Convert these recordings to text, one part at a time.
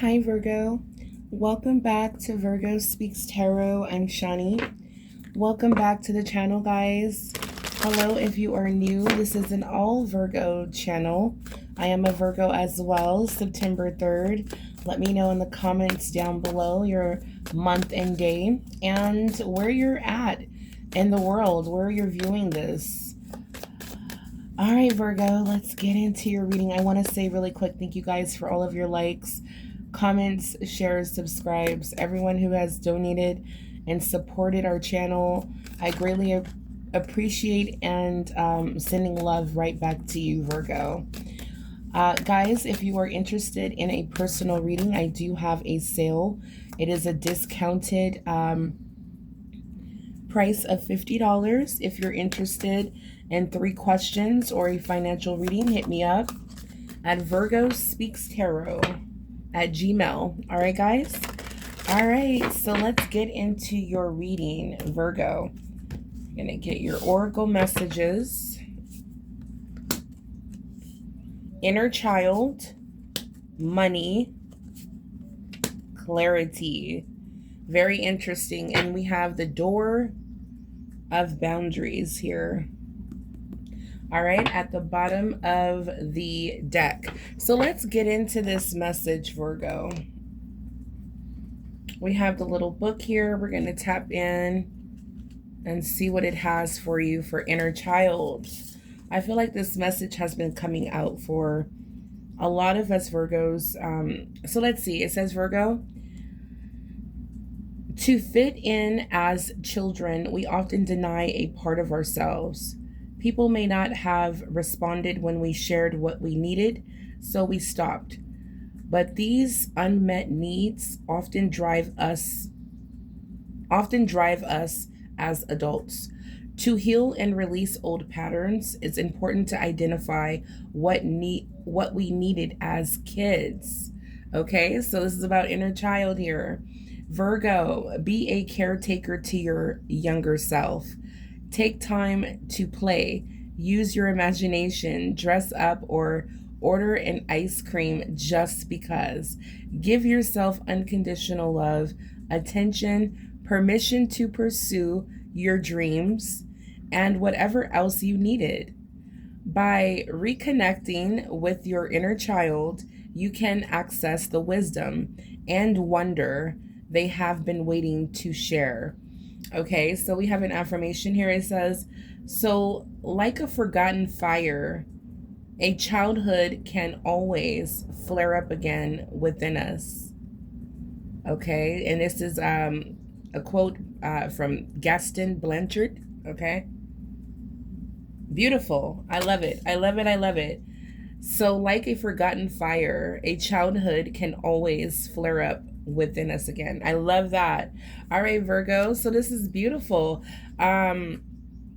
Hi, Virgo. Welcome back to Virgo Speaks Tarot. I'm Shani. Welcome back to the channel, guys. Hello, if you are new, this is an all Virgo channel. I am a Virgo as well, September 3rd. Let me know in the comments down below your month and day and where you're at in the world, where you're viewing this. All right, Virgo, let's get into your reading. I want to say really quick, thank you guys for all of your likes, comments, shares, subscribes, everyone who has donated and supported our channel. I greatly appreciate and sending love right back to you, Virgo. Guys, if you are interested in a personal reading, I do have a sale. It is a discounted price of $50. If you're interested in 3 questions or a financial reading, hit me up at Virgo Speaks Tarot at Gmail. All right, guys? All right, so let's get into your reading, Virgo. I'm going to get your oracle messages. Inner child, money, clarity. Very interesting. And we have the door of boundaries here. All right, at the bottom of the deck. So let's get into this message, Virgo. We have the little book here. We're going to tap in and see what it has for you for inner child. I feel like this message has been coming out for a lot of us Virgos. So let's see. It says, Virgo, to fit in as children, we often deny a part of ourselves. People may not have responded when we shared what we needed, so we stopped. But these unmet needs often drive us as adults. To heal and release old patterns, it's important to identify what we needed as kids. Okay, so this is about inner child here. Virgo, be a caretaker to your younger self. Take time to play. Use your imagination. Dress up or order an ice cream just because. Give yourself unconditional love, attention, permission to pursue your dreams, and whatever else you needed. By reconnecting with your inner child, you can access the wisdom and wonder they have been waiting to share. Okay, so we have an affirmation here. It says, so like a forgotten fire, a childhood can always flare up again within us. Okay, and this is a quote from Gaston Blanchard. Okay, beautiful. I love it. I love it. I love it. So like a forgotten fire, a childhood can always flare up within us again. I love that. All right, Virgo. So this is beautiful. A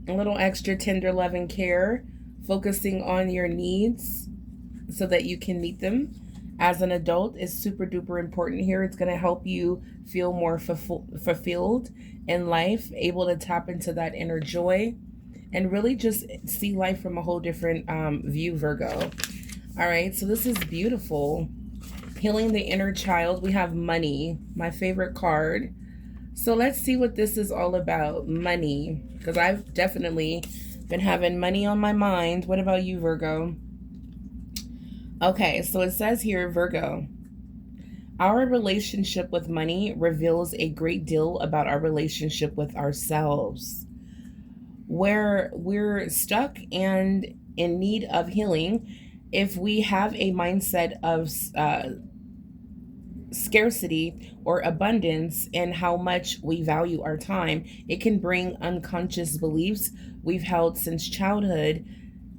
little extra tender love and care, focusing on your needs so that you can meet them as an adult is super duper important here. It's going to help you feel more fulfilled in life, able to tap into that inner joy and really just see life from a whole different view, Virgo. All right, so this is beautiful. Healing the inner child. We have money, my favorite card. So let's see what this is all about. Money, because I've definitely been having money on my mind. What about you, Virgo? Okay, so it says here, Virgo, our relationship with money reveals a great deal about our relationship with ourselves. Where we're stuck and in need of healing, if we have a mindset of scarcity or abundance in how much we value our time, it can bring unconscious beliefs we've held since childhood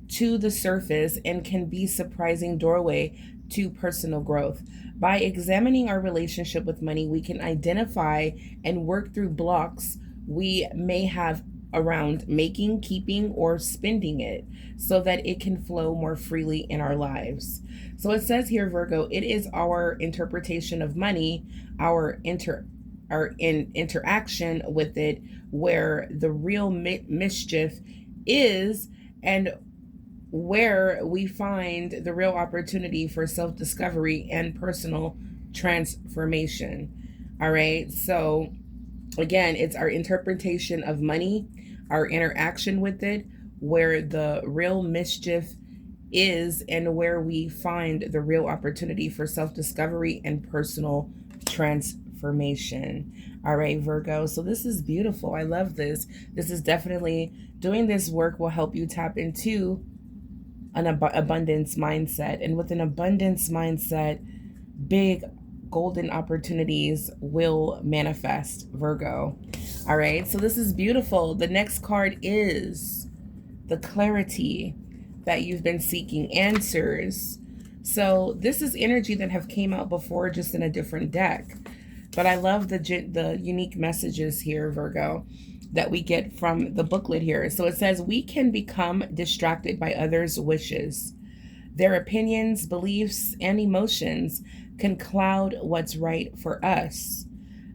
to the surface and can be a surprising doorway to personal growth. By examining our relationship with money, we can identify and work through blocks we may have around making, keeping, or spending it so that it can flow more freely in our lives. So it says here, Virgo, it is our interpretation of money, our interaction with it, where the real mischief is, and where we find the real opportunity for self-discovery and personal transformation. All right. So again, it's our interpretation of money, our interaction with it, where the real mischief is, and where we find the real opportunity for self discovery and personal transformation. All right, Virgo. So this is beautiful. I love this. This is definitely doing this work will help you tap into an abundance mindset. And with an abundance mindset, big golden opportunities will manifest, Virgo. All right, so this is beautiful. The next card is the clarity that you've been seeking, answers. So this is energy that have came out before, just in a different deck. But I love the unique messages here, Virgo, that we get from the booklet here. So it says, we can become distracted by others' wishes. Their opinions, beliefs, and emotions can cloud what's right for us,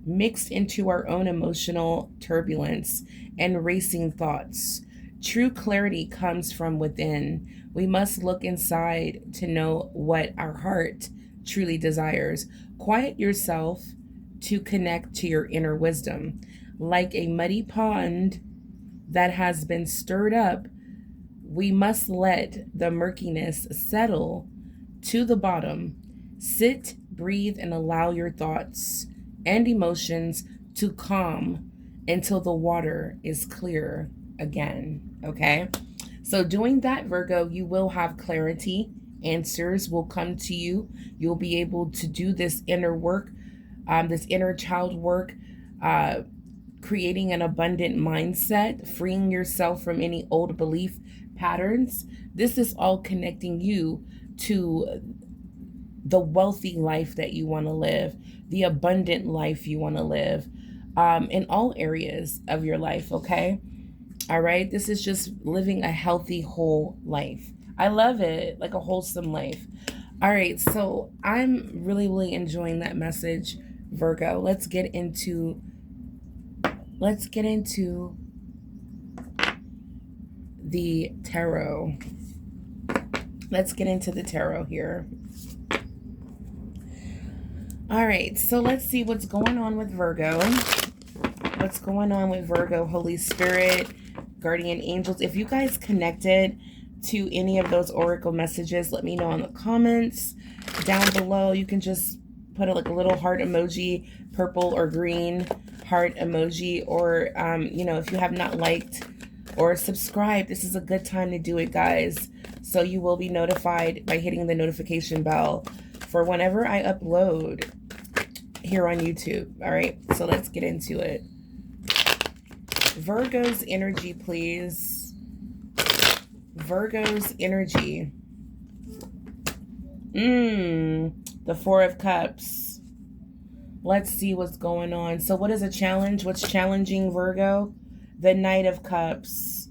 mixed into our own emotional turbulence and racing thoughts. True clarity comes from within. We must look inside to know what our heart truly desires. Quiet yourself to connect to your inner wisdom. Like a muddy pond that has been stirred up, we must let the murkiness settle to the bottom. Sit, breathe, and allow your thoughts and emotions to calm until the water is clear again. Okay? So doing that, Virgo, you will have clarity. Answers will come to you. You'll be able to do this inner work, this inner child work, creating an abundant mindset, freeing yourself from any old belief patterns. This is all connecting you to the wealthy life that you want to live, the abundant life you want to live, in all areas of your life, okay? All right? This is just living a healthy, whole life. I love it, like a wholesome life. All right, so I'm really, really enjoying that message, Virgo. Let's get into the tarot. Let's get into the tarot here. All right, so let's see what's going on with Virgo. What's going on with Virgo, Holy Spirit, guardian angels. If you guys connected to any of those oracle messages, let me know in the comments down below. You can just put like a little heart emoji, purple or green heart emoji, or if you have not liked or subscribed, this is a good time to do it, guys. So you will be notified by hitting the notification bell for whenever I upload here on YouTube. All right, so let's get into it. Virgo's energy, please. Virgo's energy. The Four of Cups. Let's see what's going on. So what is a challenge? What's challenging Virgo? The Knight of Cups.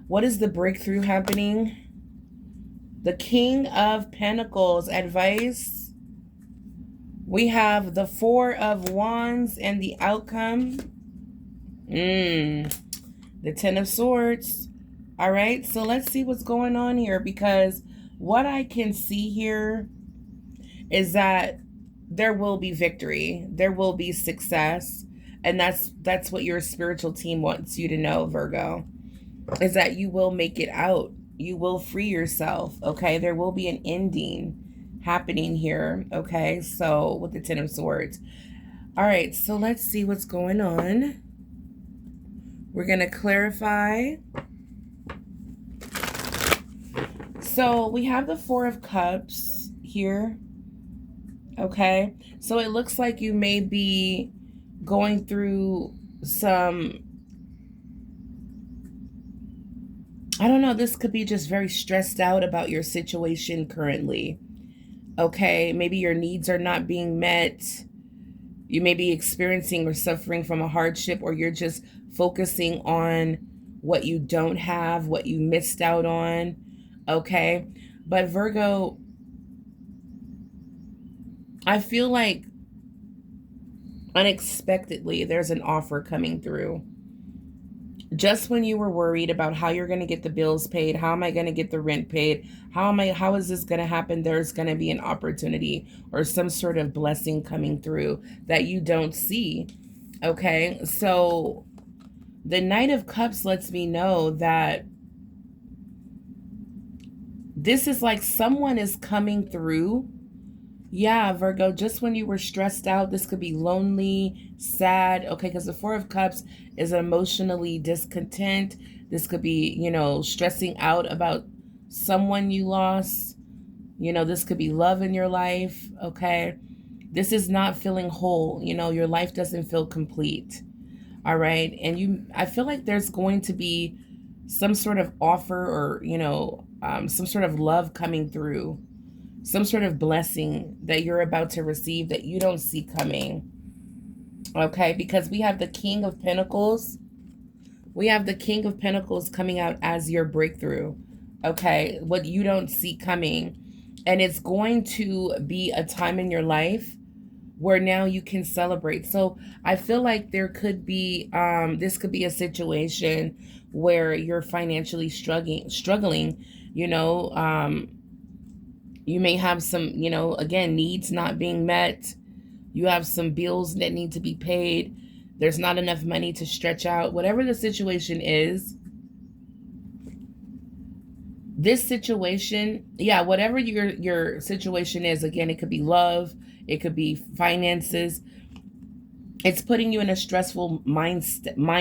What is the breakthrough happening? The King of Pentacles. Advice. We have the Four of Wands and the outcome. The Ten of Swords. All right, so let's see what's going on here, because what I can see here is that there will be victory. There will be success. And that's what your spiritual team wants you to know, Virgo, is that you will make it out. You will free yourself, okay? There will be an ending happening here, okay? So with the Ten of Swords. All right, so let's see what's going on. We're going to clarify. So we have the Four of Cups here, okay? So it looks like you may be going through some, I don't know, this could be just very stressed out about your situation currently, okay? Maybe your needs are not being met. You may be experiencing or suffering from a hardship, or you're just focusing on what you don't have, what you missed out on, okay? But Virgo, I feel like unexpectedly there's an offer coming through. Just when you were worried about how you're going to get the bills paid, how am I going to get the rent paid, how is this going to happen, there's going to be an opportunity or some sort of blessing coming through that you don't see. Okay, so the Knight of Cups lets me know that this is like someone is coming through. Yeah, Virgo, just when you were stressed out, this could be lonely, sad, okay, because the Four of Cups is emotionally discontent. This could be, stressing out about someone you lost. This could be love in your life, okay? This is not feeling whole. Your life doesn't feel complete, all right? And I feel like there's going to be some sort of offer or, some sort of love coming through, some sort of blessing that you're about to receive that you don't see coming. Okay, because we have the King of Pentacles. We have the King of Pentacles coming out as your breakthrough. Okay, what you don't see coming. And it's going to be a time in your life where now you can celebrate. So I feel like there could be, this could be a situation where you're financially struggling, you may have some, again, needs not being met. You have some bills that need to be paid. There's not enough money to stretch out. Whatever the situation is, this situation, yeah, whatever your situation is, again, it could be love, it could be finances. It's putting you in a stressful mindset.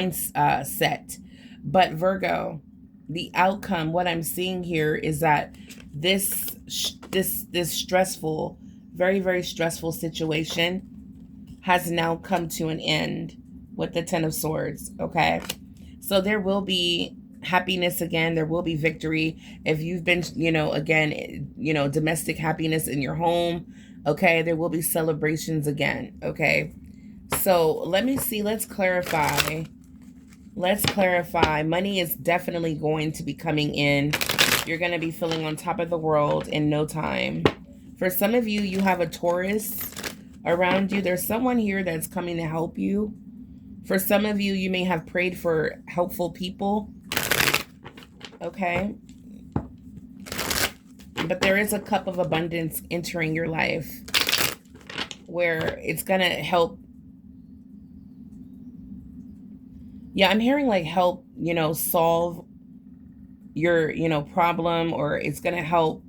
But Virgo, the outcome, what I'm seeing here is that this stressful, very, very stressful situation has now come to an end with the Ten of Swords, okay? So there will be happiness again. There will be victory. If you've been, again, domestic happiness in your home, okay? There will be celebrations again, okay? So let me see. Let's clarify. Let's clarify. Money is definitely going to be coming in. You're going to be feeling on top of the world in no time. For some of you, you have a Taurus around you. There's someone here that's coming to help you. For some of you, you may have prayed for helpful people. Okay. But there is a cup of abundance entering your life where it's going to help. Yeah, I'm hearing like help, solve your, problem, or it's going to help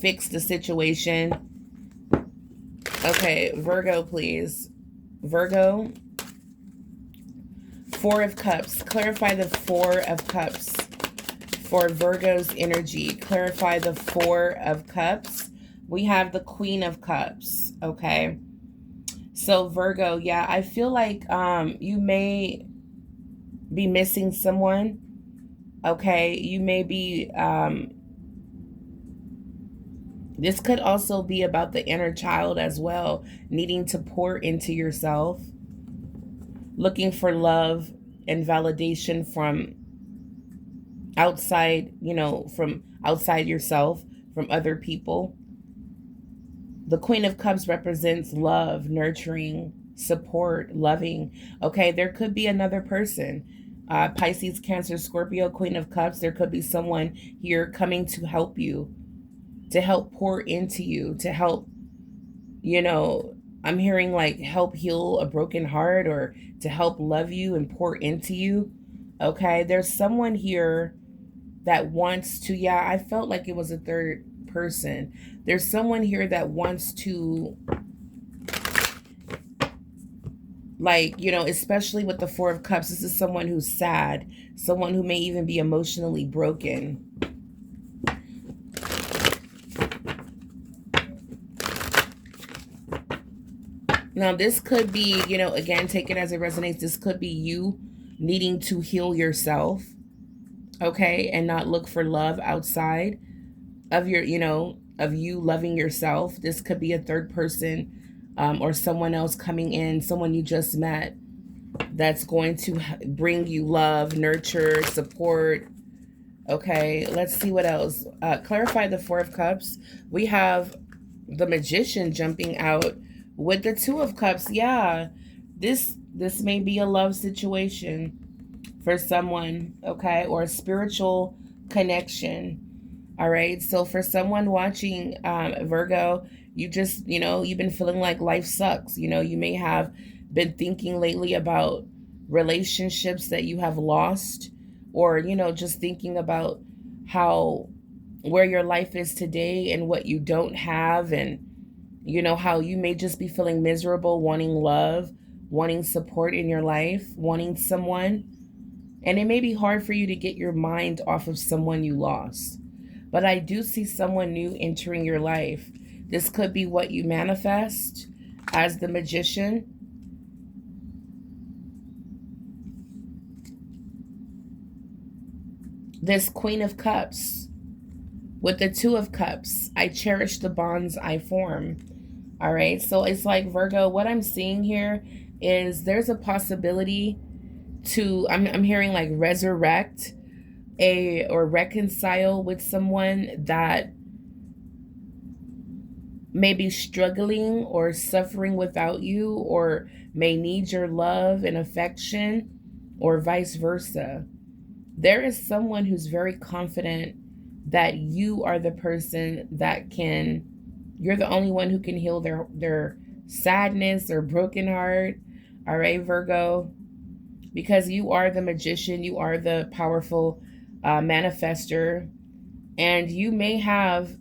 fix the situation. Okay, Virgo, please. Virgo. Four of Cups. Clarify the Four of Cups for Virgo's energy. Clarify the Four of Cups. We have the Queen of Cups. Okay. So Virgo, yeah, I feel like you may be missing someone. Okay. You may be... this could also be about the inner child as well, needing to pour into yourself, looking for love and validation from outside, from outside yourself, from other people. The Queen of Cups represents love, nurturing, support, loving. Okay, there could be another person. Pisces, Cancer, Scorpio, Queen of Cups. There could be someone here coming to help you, to help pour into you, to help, I'm hearing like help heal a broken heart, or to help love you and pour into you. Okay, there's someone here that wants to, yeah, I felt like it was a third person. There's someone here that wants to, like, especially with the Four of Cups, this is someone who's sad, someone who may even be emotionally broken. Now, this could be, again, take it as it resonates. This could be you needing to heal yourself, okay, and not look for love outside of your, of you loving yourself. This could be a third person or someone else coming in, someone you just met, that's going to bring you love, nurture, support. Okay, let's see what else. Clarify the Four of Cups. We have the Magician jumping out with the Two of Cups. Yeah, this may be a love situation. for someone, okay, or a spiritual connection. All right. So for someone watching, Virgo, you just, you've been feeling like life sucks. You may have been thinking lately about relationships that you have lost, or, just thinking about how, where your life is today and what you don't have. And, how you may just be feeling miserable, wanting love, wanting support in your life, wanting someone. And it may be hard for you to get your mind off of someone you lost. But I do see someone new entering your life. This could be what you manifest as the Magician. This Queen of Cups with the Two of Cups. I cherish the bonds I form. All right. So it's like, Virgo, what I'm seeing here is there's a possibility to, I'm hearing like resurrect or reconcile with someone that may be struggling or suffering without you, or may need your love and affection, or vice versa. There is someone who's very confident that you are the person that you're the only one who can heal their sadness or broken heart. All right, Virgo, because you are the Magician, you are the powerful manifester, and you may have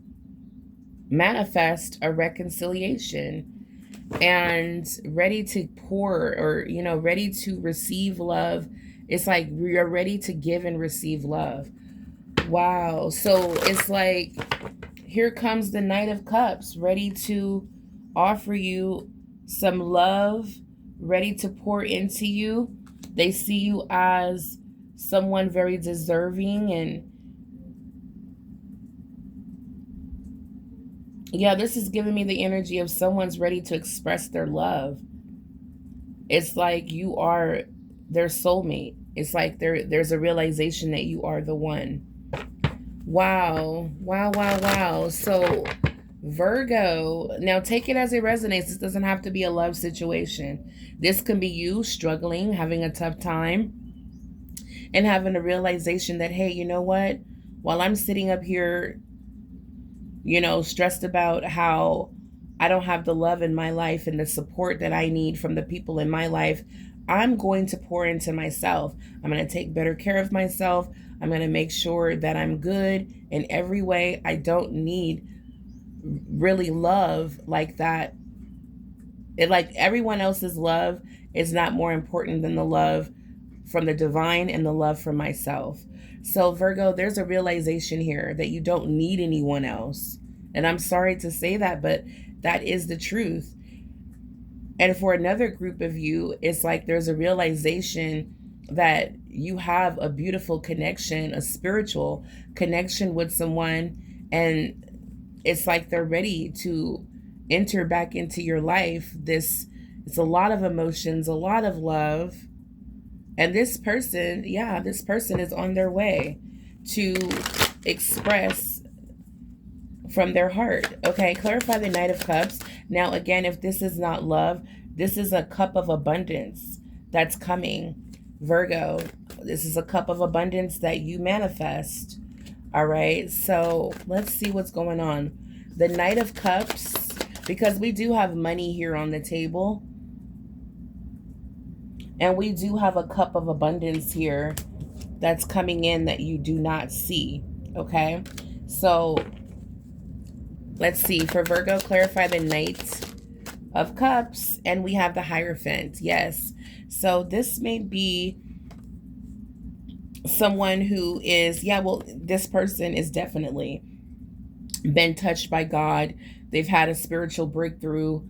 manifest a reconciliation and ready to pour, or ready to receive love. It's like you're ready to give and receive love. Wow. So it's like, here comes the Knight of Cups, ready to offer you some love, ready to pour into you. They see you as someone very deserving. And yeah, this is giving me the energy of someone's ready to express their love. It's like you are their soulmate. It's like there's a realization that you are the one. Wow. Wow, wow, wow. So Virgo, now take it as it resonates. This doesn't have to be a love situation. This can be you struggling, having a tough time, and having a realization that, hey, you know what? While I'm sitting up here, stressed about how I don't have the love in my life and the support that I need from the people in my life, I'm going to pour into myself. I'm going to take better care of myself. I'm going to make sure that I'm good in every way. I don't need really love like that. Like everyone else's love is not more important than the love from the divine and the love from myself. So Virgo, there's a realization here that you don't need anyone else. And I'm sorry to say that, but that is the truth. And for another group of you, it's like there's a realization that you have a beautiful connection, a spiritual connection with someone. And it's like they're ready to enter back into your life. It's a lot of emotions, a lot of love. And this person is on their way to express from their heart. Okay, clarify the Knight of Cups. Now, again, if this is not love, this is a cup of abundance that's coming. Virgo, this is a cup of abundance that you manifest. All right, so let's see what's going on. The Knight of Cups, because we do have money here on the table. And we do have a cup of abundance here that's coming in that you do not see. Okay, so let's see. For Virgo, clarify the Knight of Cups. And we have the Hierophant. Yes. So this may be someone who is, this person is definitely been touched by God. They've had a spiritual breakthrough.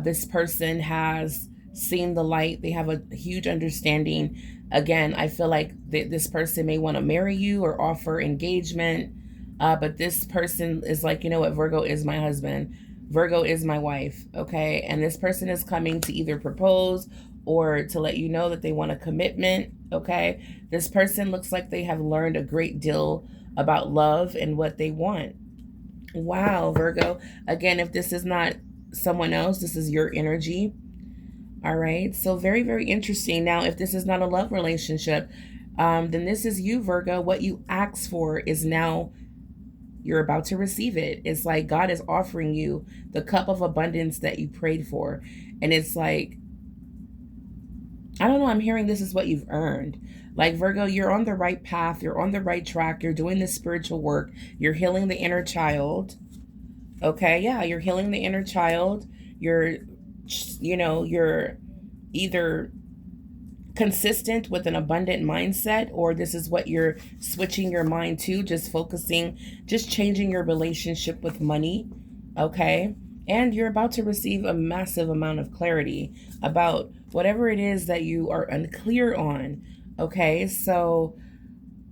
This person has seen the light. They have a huge understanding. Again, I feel like this person may want to marry you or offer engagement. But this person is like, you know what, Virgo is my husband. Virgo is my wife, okay? And this person is coming to either propose or to let you know that they want a commitment, okay? This person looks like they have learned a great deal about love and what they want. Wow, Virgo. Again, if this is not someone else, this is your energy. All right. So very, very interesting. Now, if this is not a love relationship, then this is you, Virgo. What you asked for is now you're about to receive it. It's like God is offering you the cup of abundance that you prayed for. And it's like, I don't know, I'm hearing this is what you've earned. Like Virgo, you're on the right path. You're on the right track. You're doing the spiritual work. You're healing the inner child. Okay, yeah, you're healing the inner child. You're, you're either consistent with an abundant mindset, or this is what you're switching your mind to, just focusing, just changing your relationship with money. Okay, and you're about to receive a massive amount of clarity about whatever it is that you are unclear on. Okay, so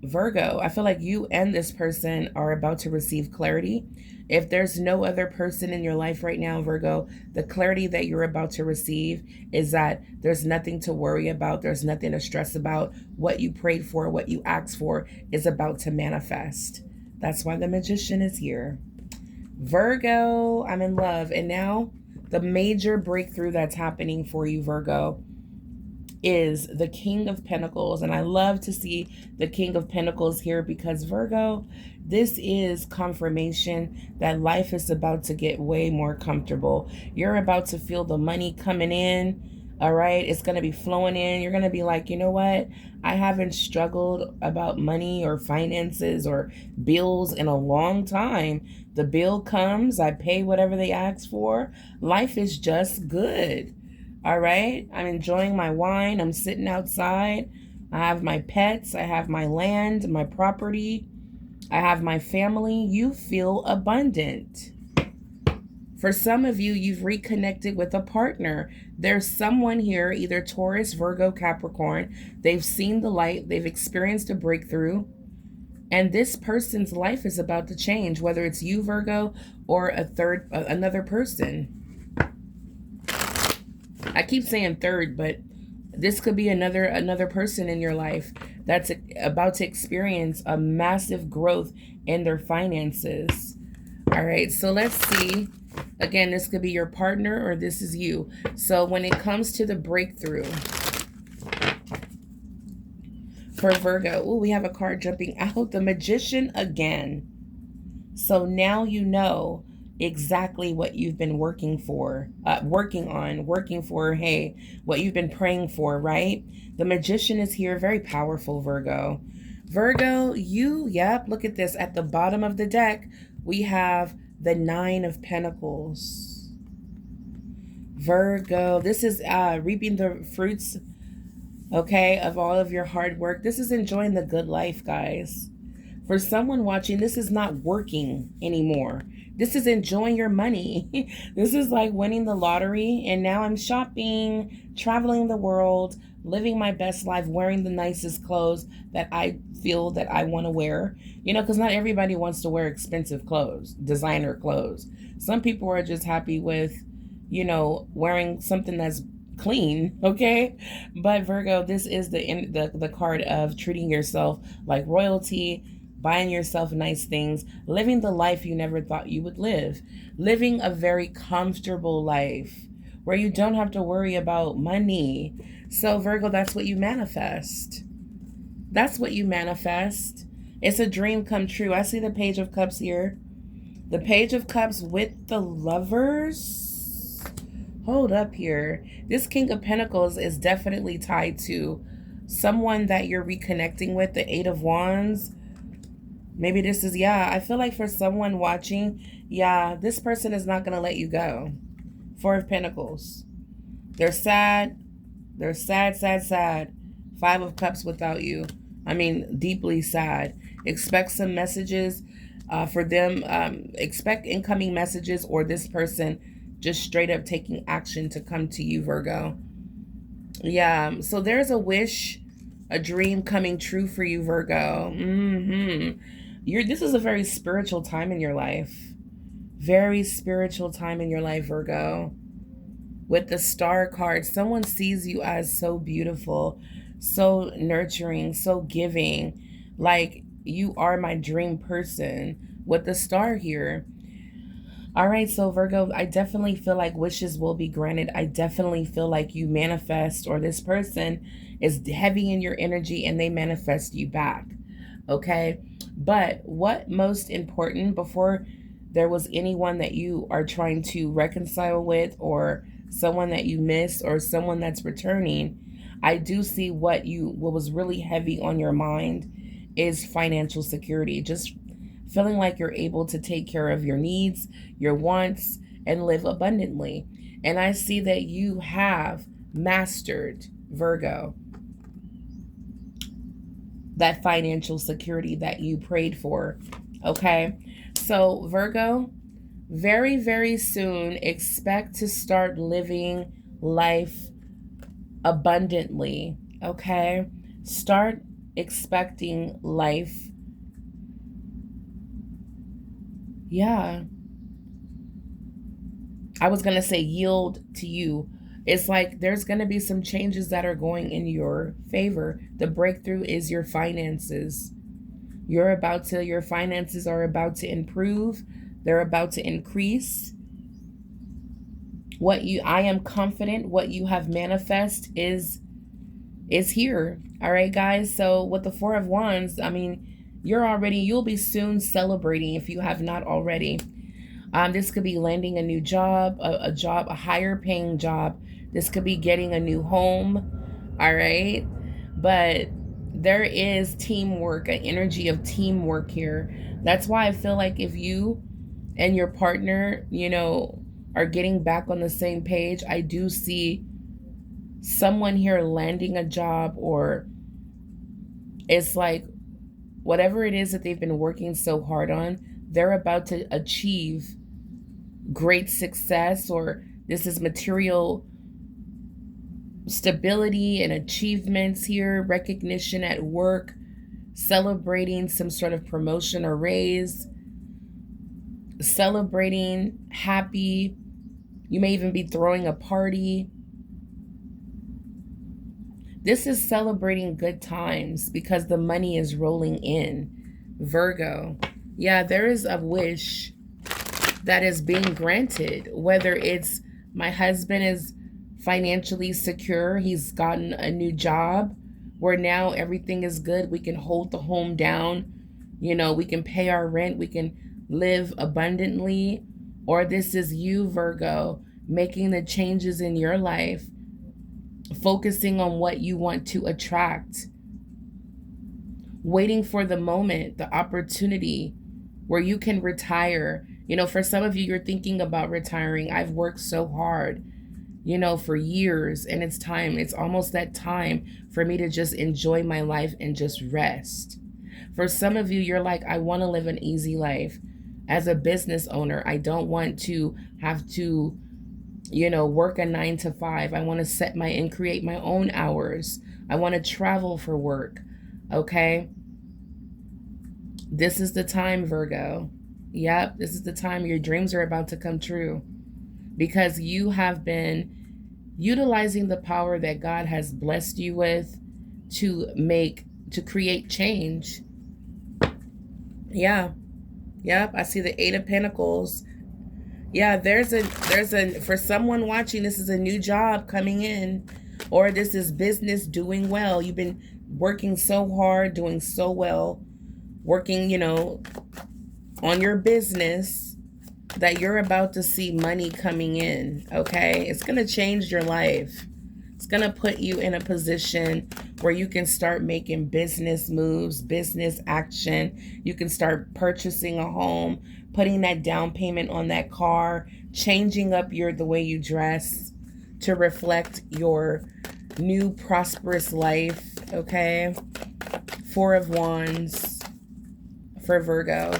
Virgo, I feel like you and this person are about to receive clarity. If there's no other person in your life right now, Virgo, the clarity that you're about to receive is that there's nothing to worry about. There's nothing to stress about. What you prayed for, what you asked for is about to manifest. That's why the magician is here. Virgo, I'm in love. And now the major breakthrough that's happening for you, Virgo, is the King of Pentacles. And I love to see the King of Pentacles here because Virgo, this is confirmation that life is about to get way more comfortable. You're about to feel the money coming in. All right, it's going to be flowing in. You're going to be like, you know what? I haven't struggled about money or finances or bills in a long time. The bill comes, I pay whatever they ask for. Life is just good. All right, I'm enjoying my wine. I'm sitting outside. I have my pets. I have my land, my property. I have my family. You feel abundant. For some of you, you've reconnected with a partner. There's someone here, either Taurus, Virgo, Capricorn. They've seen the light. They've experienced a breakthrough. And this person's life is about to change, whether it's you, Virgo, or another person. I keep saying third, but this could be another person in your life that's about to experience a massive growth in their finances. All right, so let's see. Again, this could be your partner or this is you. So when it comes to the breakthrough for Virgo, oh, we have a card jumping out, the Magician again. So now you know exactly what you've been working for, hey, what you've been praying for, right? The Magician is here, very powerful, Virgo. Virgo, yep, look at this. At the bottom of the deck, we have the Nine of Pentacles. Virgo, this is reaping the fruits, okay, of all of your hard work. This is enjoying the good life, guys. For someone watching, this is not working anymore. This is enjoying your money. This is like winning the lottery, and now I'm shopping, traveling the world, living my best life, wearing the nicest clothes that I feel that I want to wear. Because not everybody wants to wear expensive clothes, designer clothes. Some people are just happy with, wearing something that's clean, okay? But Virgo, this is the card of treating yourself like royalty, buying yourself nice things, living the life you never thought you would live, living a very comfortable life where you don't have to worry about money. So Virgo, that's what you manifest. That's what you manifest. It's a dream come true. I see the Page of Cups here. The Page of Cups with the Lovers. Hold up here. This King of Pentacles is definitely tied to someone that you're reconnecting with. The Eight of Wands. Maybe this is, I feel like for someone watching, this person is not going to let you go. Four of Pentacles. They're sad. They're sad, sad, sad. Five of Cups without you. I mean, deeply sad. Expect some messages for them. Expect incoming messages, or this person just straight up taking action to come to you, Virgo. Yeah, so there's a wish, a dream coming true for you, Virgo. This is a very spiritual time in your life. Very spiritual time in your life, Virgo. With the Star card, someone sees you as so beautiful, so nurturing, so giving. Like, you are my dream person. With the Star here, All right, so Virgo, I definitely feel like wishes will be granted. I definitely feel like you manifest, or this person is heavy in your energy and they manifest you back. Okay. But what most important, before there was anyone that you are trying to reconcile with, or someone that you miss, or someone that's returning, I do see what was really heavy on your mind is financial security. Just feeling like you're able to take care of your needs, your wants, and live abundantly. And I see that you have mastered, Virgo, that financial security that you prayed for. Okay. So, Virgo, very, very soon, expect to start living life abundantly. Okay. Start expecting life. Yeah. I was going to say yield to you. It's like there's going to be some changes that are going in your favor. The breakthrough is your finances. Your finances are about to improve. They're about to increase. I am confident what you have manifest is here. All right, guys. So with the Four of Wands, I mean, you'll be soon celebrating if you have not already. This could be landing a new job, a higher paying job. This could be getting a new home. All right. But there is teamwork, an energy of teamwork here. That's why I feel like if you and your partner, are getting back on the same page, I do see someone here landing a job, or it's like whatever it is that they've been working so hard on, they're about to achieve great success, or this is material stability and achievements here, recognition at work, celebrating some sort of promotion or raise, celebrating happy. You may even be throwing a party. This is celebrating good times because the money is rolling in. Virgo. Yeah, there is a wish that is being granted, whether it's my husband is financially secure, he's gotten a new job where now everything is good, we can hold the home down, we can pay our rent, we can live abundantly. Or this is you, Virgo, making the changes in your life, focusing on what you want to attract, waiting for the moment, the opportunity where you can retire. For some of you, you're thinking about retiring. I've worked so hard, for years, and it's time. It's almost that time for me to just enjoy my life and just rest. For some of you, you're like, I want to live an easy life. As a business owner, I don't want to have to, work a 9 to 5. I want to set and create my own hours. I want to travel for work. Okay. This is the time, Virgo. Yep, this is the time your dreams are about to come true, because you have been utilizing the power that God has blessed you with to create change. Yeah. Yep, I see the Eight of Pentacles. Yeah, there's a for someone watching, this is a new job coming in, or this is business doing well. You've been working so hard, doing so well, working, on your business, that you're about to see money coming in. Okay, it's going to change your life. It's going to put you in a position where you can start making business moves, business action. You can start purchasing a home, putting that down payment on that car, changing up the way you dress to reflect your new prosperous life. Okay, Four of Wands for Virgo.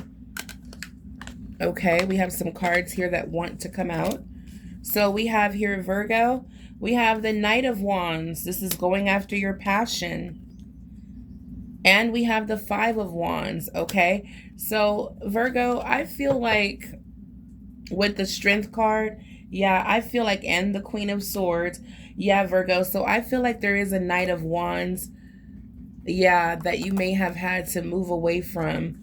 Okay, we have some cards here that want to come out. So we have here, Virgo, we have the Knight of Wands. This is going after your passion. And we have the Five of Wands. Okay, so Virgo, I feel like with the Strength card, yeah, I feel like, and the Queen of Swords, yeah, Virgo, so I feel like there is a Knight of Wands, yeah, that you may have had to move away from.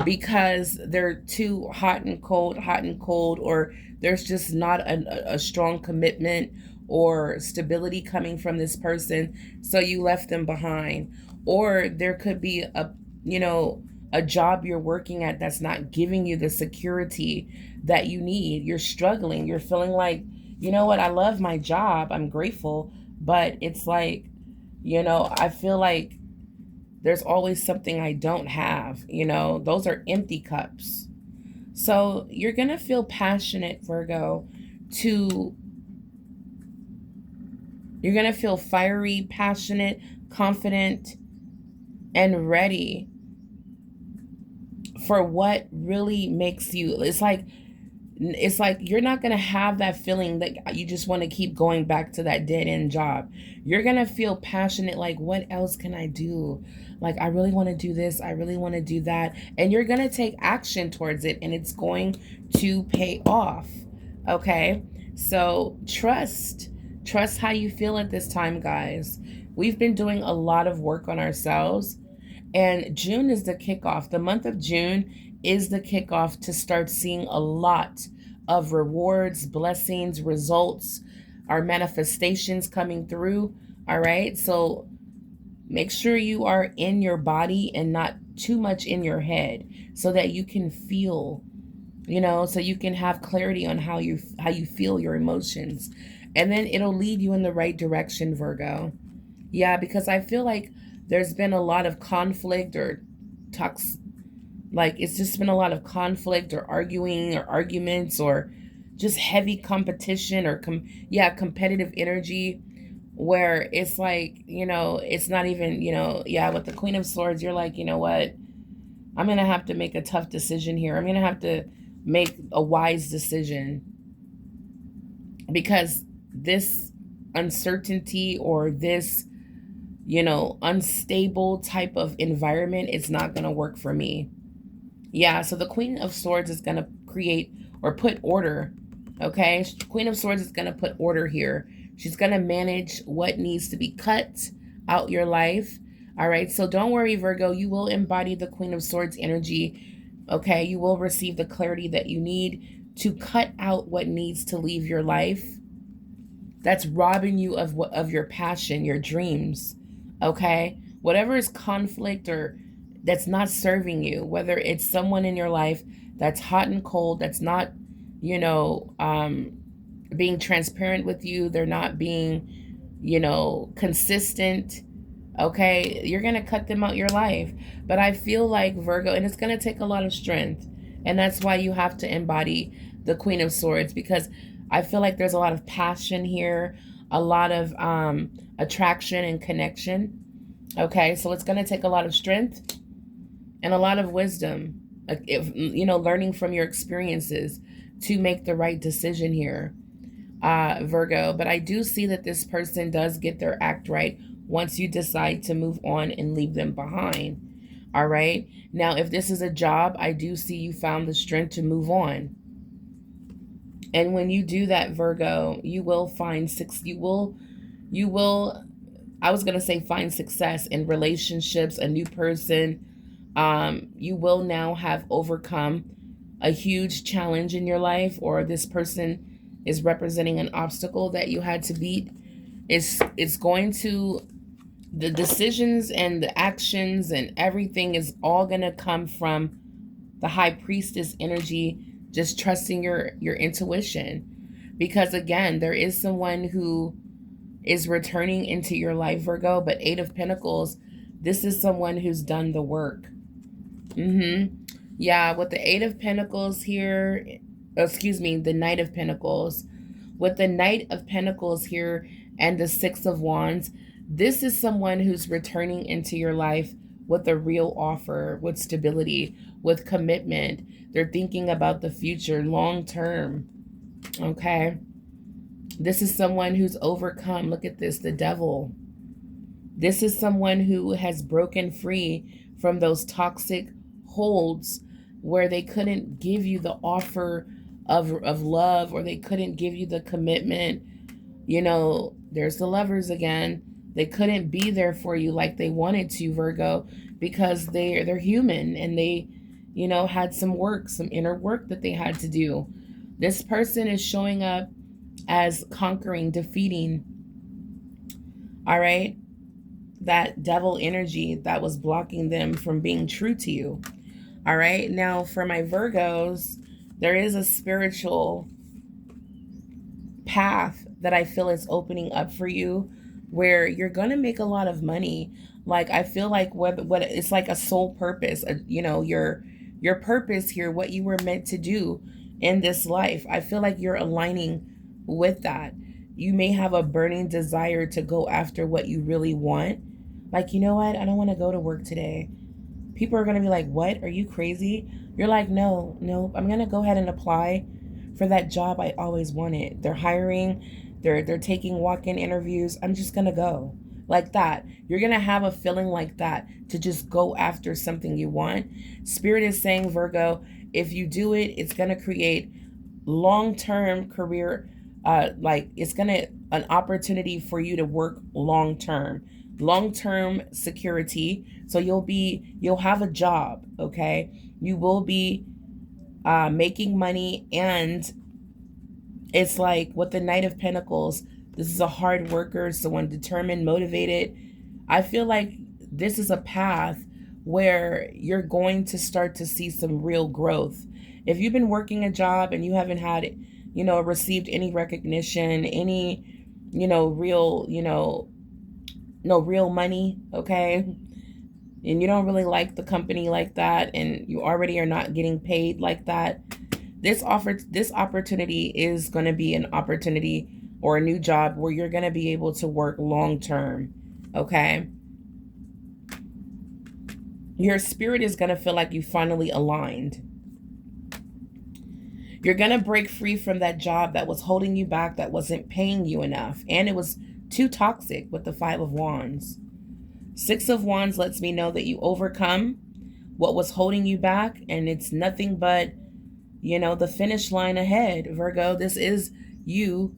because they're too hot and cold, or there's just not a strong commitment or stability coming from this person, so you left them behind. Or there could be you know, a job you're working at that's not giving you the security that you need. You're struggling. You're feeling like, you know what, I love my job. I'm grateful, but it's like, you know, I feel like there's always something I don't have. You know, those are empty cups. So you're going to feel passionate, Virgo, to, you're going to feel fiery, passionate, confident, and ready for what really makes you. It's like you're not going to have that feeling that you just want to keep going back to that dead end job. You're going to feel passionate, like, what else can I do? Like, I really want to do this. I really want to do that. And you're going to take action towards it, and it's going to pay off. Okay. So trust how you feel at this time, guys. We've been doing a lot of work on ourselves, and June is the kickoff. The month of June is the kickoff to start seeing a lot of rewards, blessings, results, our manifestations coming through. All right. So make sure you are in your body and not too much in your head, so that you can feel, you know, so you can have clarity on how you feel your emotions. And then it'll lead you in the right direction, Virgo. Yeah, because I feel like there's been a lot of conflict or talks, like it's just been a lot of conflict or arguing or arguments or just heavy competition or competitive energy, where it's like, you know, it's not even, you know, yeah, with the Queen of Swords, you're like, you know what? I'm going to have to make a tough decision here. I'm going to have to make a wise decision, because this uncertainty or this, you know, unstable type of environment is not going to work for me. Yeah, so the Queen of Swords is going to create or put order. Okay, Queen of Swords is going to put order here. She's going to manage what needs to be cut out your life. All right, so don't worry, Virgo. You will embody the Queen of Swords energy. Okay, you will receive the clarity that you need to cut out what needs to leave your life, that's robbing you of your passion, your dreams. Okay, whatever is conflict or that's not serving you, whether it's someone in your life that's hot and cold, that's not, you know, being transparent with you, they're not being, you know, consistent. Okay, you're gonna cut them out your life. But I feel like, Virgo, and it's gonna take a lot of strength, and that's why you have to embody the Queen of Swords, because I feel like there's a lot of passion here, a lot of attraction and connection. Okay, so it's gonna take a lot of strength and a lot of wisdom, if, you know, learning from your experiences to make the right decision here, Virgo. But I do see that this person does get their act right once you decide to move on and leave them behind. All right. Now, if this is a job, I do see you found the strength to move on. And when you do that, Virgo, you will find you will, I was going to say find success in relationships, a new person. You will now have overcome a huge challenge in your life, or this person is representing an obstacle that you had to beat. It's going to, the decisions and the actions and everything is all going to come from the high priestess energy, just trusting your intuition. Because again, there is someone who is returning into your life, Virgo, but Eight of Pentacles, this is someone who's done the work. Yeah, with the Eight of Pentacles here, excuse me, the Knight of Pentacles. With the Knight of Pentacles here and the Six of Wands, this is someone who's returning into your life with a real offer, with stability, with commitment. They're thinking about the future, long term. Okay. This is someone who's overcome. Look at this, the Devil. This is someone who has broken free from those toxic holds where they couldn't give you the offer of love, or they couldn't give you the commitment. You know, there's the Lovers again. They couldn't be there for you like they wanted to, Virgo, because they're human, and had some work, some inner work that they had to do. This person is showing up as conquering, defeating, all right, that devil energy that was blocking them from being true to you. All right. Now, for my Virgos, there is a spiritual path that I feel is opening up for you where you're going to make a lot of money. Like I feel like what it's like a soul purpose, your purpose here, what you were meant to do in this life. I feel like you're aligning with that. You may have a burning desire to go after what you really want. Like, you know what? I don't want to go to work today. People are going to be like, "What? Are you crazy?" You're like, "No, no, I'm going to go ahead and apply for that job I always wanted. They're hiring, they're taking walk-in interviews. I'm just going to go." Like that. You're going to have a feeling like that to just go after something you want. Spirit is saying, Virgo, if you do it, it's going to create long-term career, like it's going to an opportunity for you to work long-term security. So you'll have a job. Okay. You will be making money. And it's like with the Knight of Pentacles, this is a hard worker, someone determined, motivated. I feel like this is a path where you're going to start to see some real growth. If you've been working a job and you haven't had, received any recognition, any, real, no real money, okay? And you don't really like the company like that, and you already are not getting paid like that, this opportunity is going to be an opportunity or a new job where you're going to be able to work long term. Okay. Your spirit is going to feel like you finally aligned. You're going to break free from that job that was holding you back, that wasn't paying you enough, and it was too toxic with the 5 of Wands. 6 of Wands lets me know that you overcome what was holding you back, and it's nothing but, the finish line ahead, Virgo. This is you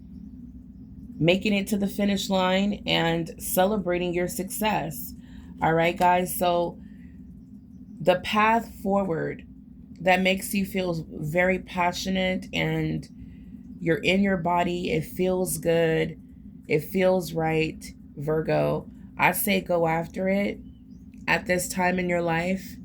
making it to the finish line and celebrating your success. All right, guys. So the path forward that makes you feel very passionate and you're in your body. It feels good. It feels right, Virgo. I say go after it at this time in your life.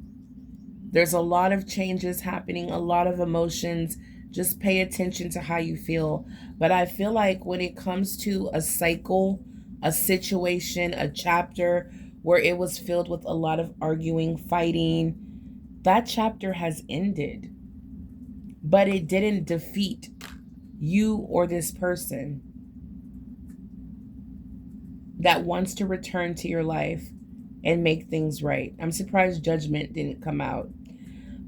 There's a lot of changes happening, a lot of emotions. Just pay attention to how you feel. But I feel like when it comes to a cycle, a situation, a chapter where it was filled with a lot of arguing, fighting, that chapter has ended. But it didn't defeat you or this person that wants to return to your life and make things right. I'm surprised judgment didn't come out.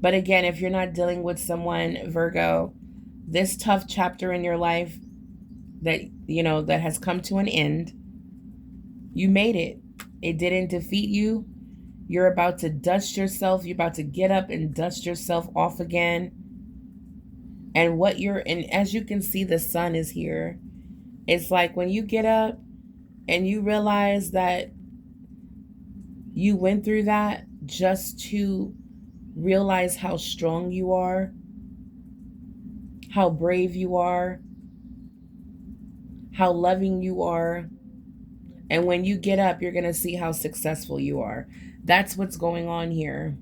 But again, if you're not dealing with someone, Virgo, this tough chapter in your life that, that has come to an end, you made it. It didn't defeat you. You're about to dust yourself. You're about to get up and dust yourself off again. And as you can see, the sun is here. It's like when you get up and you realize that you went through that just to realize how strong you are, how brave you are, how loving you are. And when you get up, you're going to see how successful you are. That's what's going on here.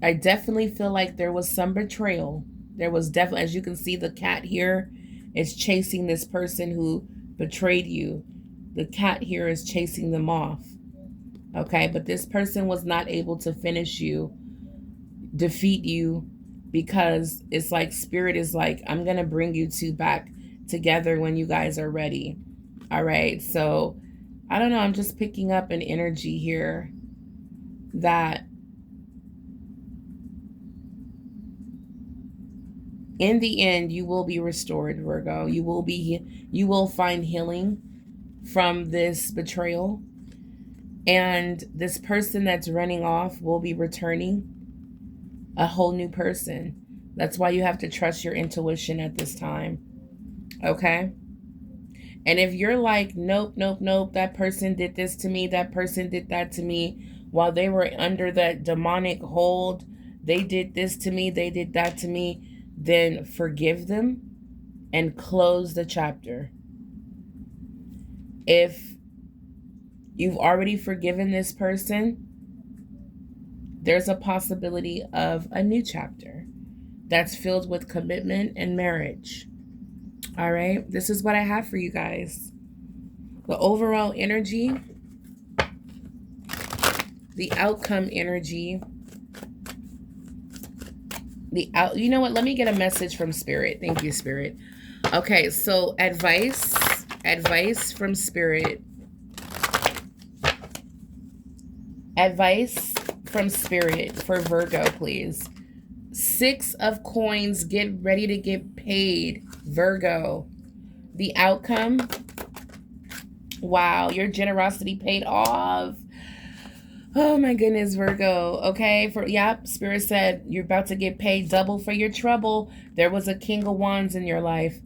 I definitely feel like there was some betrayal. There was definitely, as you can see, the cat here is chasing this person who betrayed you. The cat here is chasing them off. Okay, but this person was not able to finish you, defeat you, because it's like spirit is like, I'm going to bring you two back together when you guys are ready. All right, so I don't know. I'm just picking up an energy here that in the end, you will be restored, Virgo. You will find healing from this betrayal. And this person that's running off will be returning a whole new person. That's why you have to trust your intuition at this time. Okay? And if you're like, nope, that person did this to me, that person did that to me, while they were under that demonic hold, they did this to me, they did that to me, then forgive them and close the chapter. If you've already forgiven this person, there's a possibility of a new chapter that's filled with commitment and marriage. All right, this is what I have for you guys. The overall energy, the outcome energy, you know what? Let me get a message from Spirit. Thank you, Spirit. Okay, so advice from Spirit. Advice from Spirit for Virgo, please. 6 of coins, get ready to get paid, Virgo. The outcome, wow, your generosity paid off. Oh my goodness, Virgo. Okay, Spirit said you're about to get paid double for your trouble. There was a King of Wands in your life.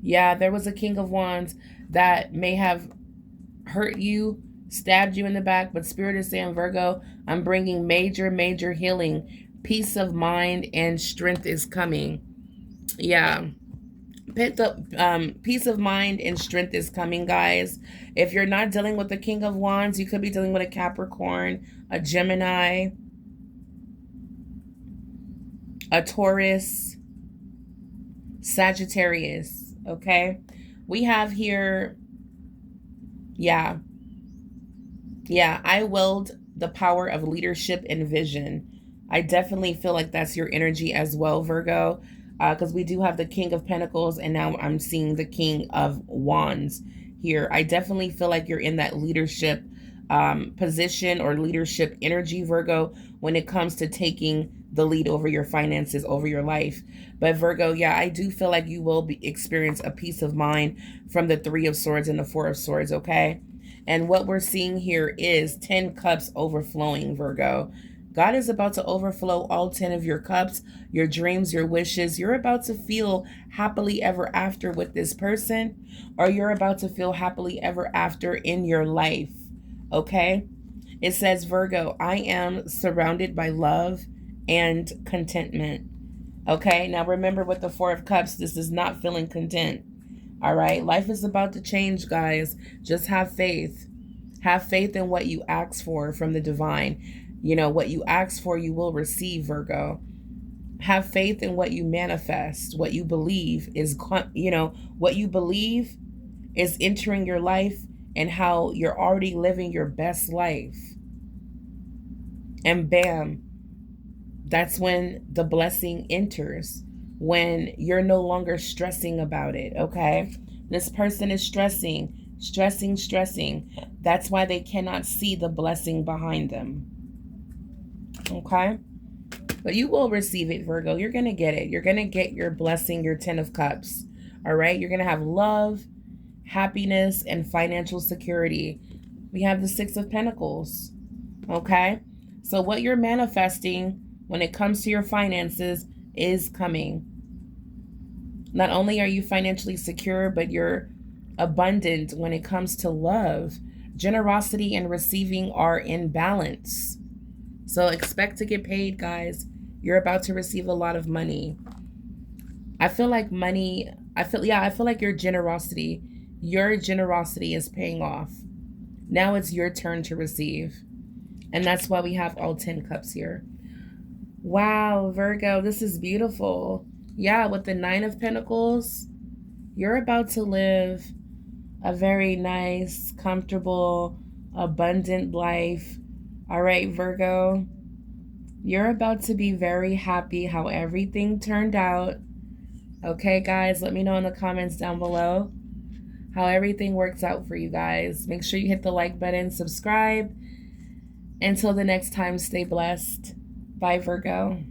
Yeah, there was a King of Wands that may have hurt you, stabbed you in the back, but Spirit is saying, Virgo, I'm bringing major healing. Peace of mind and strength is coming. Yeah. Peace of mind and strength is coming, guys. If you're not dealing with the King of Wands, you could be dealing with a Capricorn, a Gemini, a Taurus, Sagittarius. Okay, we have here, yeah, I willed the power of leadership and vision. I definitely feel like that's your energy as well, Virgo, because we do have the King of Pentacles, and now I'm seeing the King of Wands here. I definitely feel like you're in that leadership position or leadership energy, Virgo, when it comes to taking the lead over your finances, over your life. But Virgo, yeah, I do feel like you will experience a peace of mind from the 3 of Swords and the 4 of Swords, okay? And what we're seeing here is 10 cups overflowing, Virgo. God is about to overflow all 10 of your cups, your dreams, your wishes. You're about to feel happily ever after with this person, or you're about to feel happily ever after in your life, okay? It says, Virgo, I am surrounded by love and contentment. Okay, now remember with the 4 of Cups, this is not feeling content. All right, life is about to change, guys. Just have faith. Have faith in what you ask for from the divine. You know, what you ask for, you will receive, Virgo. Have faith in what you manifest. What you believe is, what you believe is entering your life, and how you're already living your best life. And bam, that's when the blessing enters, when you're no longer stressing about it, okay? This person is stressing. That's why they cannot see the blessing behind them, okay? But you will receive it, Virgo. You're going to get it. You're going to get your blessing, your 10 of Cups, all right? You're going to have love, happiness, and financial security. We have the 6 of Pentacles, okay? So what you're manifesting when it comes to your finances is coming. Not only are you financially secure, but you're abundant when it comes to love. Generosity and receiving are in balance. So expect to get paid, guys. You're about to receive a lot of money. I feel like your generosity is paying off. Now it's your turn to receive. And that's why we have all 10 cups here. Wow, Virgo, this is beautiful. Yeah, with the 9 of Pentacles, you're about to live a very nice, comfortable, abundant life. All right, Virgo, you're about to be very happy how everything turned out. Okay, guys, let me know in the comments down below how everything works out for you guys. Make sure you hit the like button, subscribe. Until the next time, stay blessed. Bye, Virgo.